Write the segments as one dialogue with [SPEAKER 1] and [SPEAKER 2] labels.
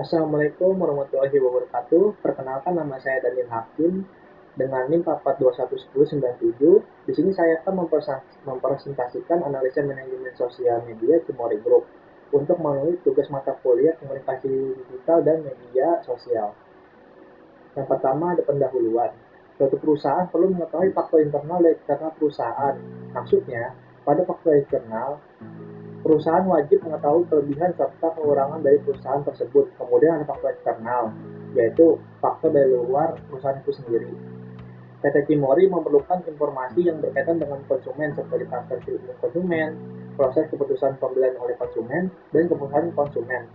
[SPEAKER 1] Assalamualaikum warahmatullahi wabarakatuh. Perkenalkan, nama saya Daniel Hakim dengan NIM 44211097. Di sini saya akan mempresentasikan analisa manajemen sosial media Cimory Group untuk memenuhi tugas mata kuliah komunikasi digital dan media sosial. Yang pertama ada pendahuluan. Suatu perusahaan perlu mengetahui faktor internal dan eksternal perusahaan. Maksudnya, pada faktor eksternal, perusahaan wajib mengetahui kelebihan serta kekurangan dari perusahaan tersebut. Kemudian ada faktor eksternal, yaitu faktor dari luar perusahaan itu sendiri. PT Cimory memerlukan informasi yang berkaitan dengan konsumen seperti transaksi konsumen, proses keputusan pembelian oleh konsumen, dan keputusan konsumen.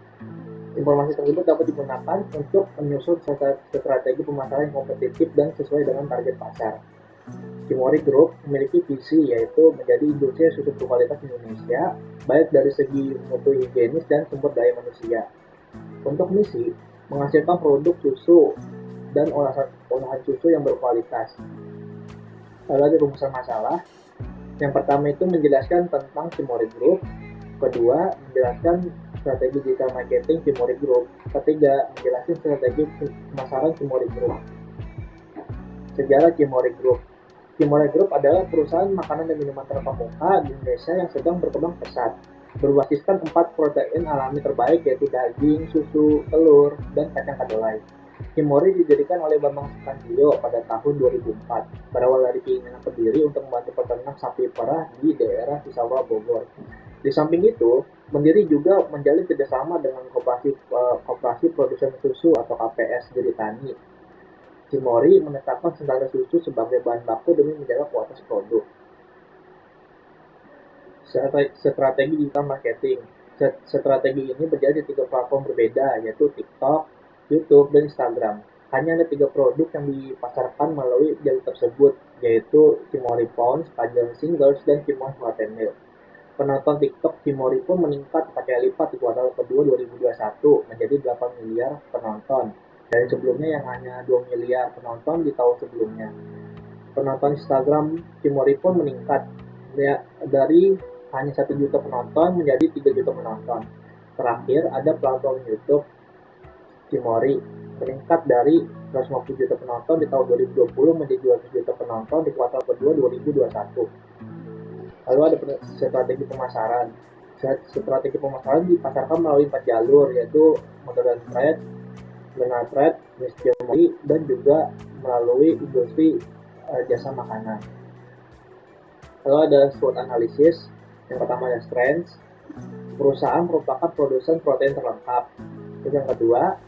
[SPEAKER 1] Informasi tersebut dapat digunakan untuk menyusun strategi pemasaran yang kompetitif dan sesuai dengan target pasar. Cimory Group memiliki visi, yaitu menjadi industri susu berkualitas Indonesia, baik dari segi mutu higienis dan sumber daya manusia. Untuk misi, menghasilkan produk susu dan olahan susu yang berkualitas. Lalu ada rumusan masalah. Yang pertama itu menjelaskan tentang Cimory Group. Kedua, menjelaskan strategi digital marketing Cimory Group. Ketiga, menjelaskan strategi pemasaran Cimory Group. Sejarah Cimory Group. Cimory Group adalah perusahaan makanan dan minuman terkemuka di Indonesia yang sedang berkembang pesat. Berbasiskan 4 protein alami terbaik, yaitu daging, susu, telur, dan kacang kedelai. Cimory didirikan oleh Bambang Susatyo pada tahun 2004, berawal dari keinginan pendiri untuk membantu peternak sapi perah di daerah Cisaua, Bogor. Di samping itu, pendiri juga menjalin kerjasama dengan Koperasi Produsen Susu atau KPS Giritani. Cimory menetapkan standar susu sebagai bahan baku demi menjaga kualitas produk. Strategi digital marketing. Strategi ini berjalan di 3 platform berbeda, yaitu TikTok, YouTube, dan Instagram. Hanya ada 3 produk yang dipasarkan melalui jalur tersebut, yaitu Cimory Pounds, Kajal Singles, dan Cimory Hot and Milk. Penonton TikTok Cimory pun meningkat 4 kali lipat di kuartal kedua 2021 menjadi 8 miliar penonton, dari sebelumnya yang hanya 2 miliar penonton di tahun sebelumnya. Penonton Instagram Cimory pun meningkat dari hanya 1 juta penonton menjadi 3 juta penonton. Terakhir, ada platform YouTube Cimory meningkat dari 150 juta penonton di tahun 2020 menjadi 200 juta penonton di kuartal kedua 2021. Lalu ada strategi pemasaran. Strategi pemasaran dipasarkan melalui 4 jalur, yaitu modern trade, general trade, niche Cimory, dan juga melalui industri jasa makanan. Lalu ada SWOT analysis. Yang pertama ada strengths. Perusahaan merupakan produsen protein terlengkap. Terus yang kedua,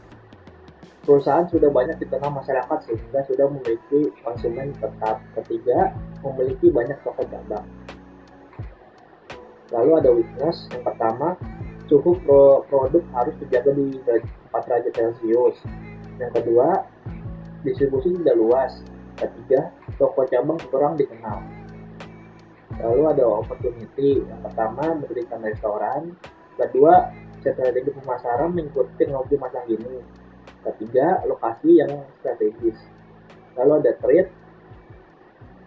[SPEAKER 1] perusahaan sudah banyak dikenal masyarakat sehingga sudah memiliki konsumen tetap. Ketiga, memiliki banyak toko cabang. Lalu ada weakness. Yang pertama, suhu produk harus dijaga di 4 derajat Celcius. Yang kedua, distribusi tidak luas. Ketiga, toko cabang kurang dikenal. Lalu ada opportunity. Yang pertama, mendirikan restoran. Kedua, strategi pemasaran mengikuti teknologi masa kini. Ketiga, lokasi yang strategis. Lalu ada threat.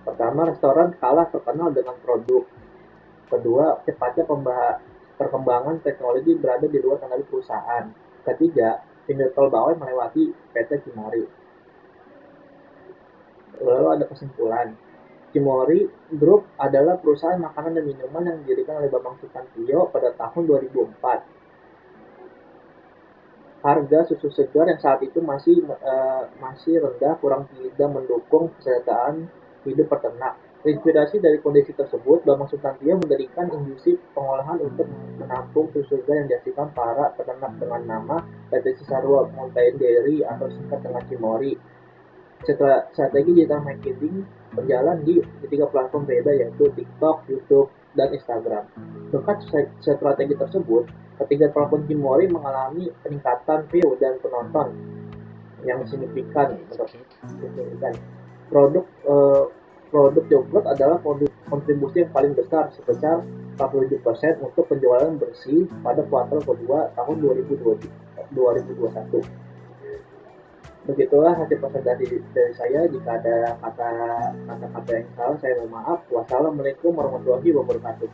[SPEAKER 1] Pertama, restoran kalah terkenal dengan produk. Kedua, cepatnya perkembangan teknologi berada di luar kendali perusahaan. Ketiga, pintu tol Bawai melewati PT Cimory. Lalu ada kesimpulan. Cimory Group adalah perusahaan makanan dan minuman yang didirikan oleh Bambang Susatyo pada tahun 2004. Harga susu segar yang saat itu masih rendah kurang tidak mendukung kesejahteraan hidup peternak. Terinspirasi dari kondisi tersebut, Bambang Susatyo mendirikan industri pengolahan untuk menampung susu segar yang dihasilkan para peternak dengan nama PT Cisarua Mountain Dairy atau singkat dengan Cimory. Strategi digital marketing berjalan di 3 platform berbeda, yaitu TikTok, YouTube, dan Instagram. Berkat strategi tersebut, ketiga platform Cimory mengalami peningkatan view dan penonton yang signifikan. Produk yogurt adalah kontribusi yang paling besar sebesar 47% untuk penjualan bersih pada kuartal kedua tahun 2021. Begitulah hasil presentasi dari saya. Jika ada kata-kata yang salah, saya mohon maaf. Wassalamualaikum warahmatullahi wabarakatuh.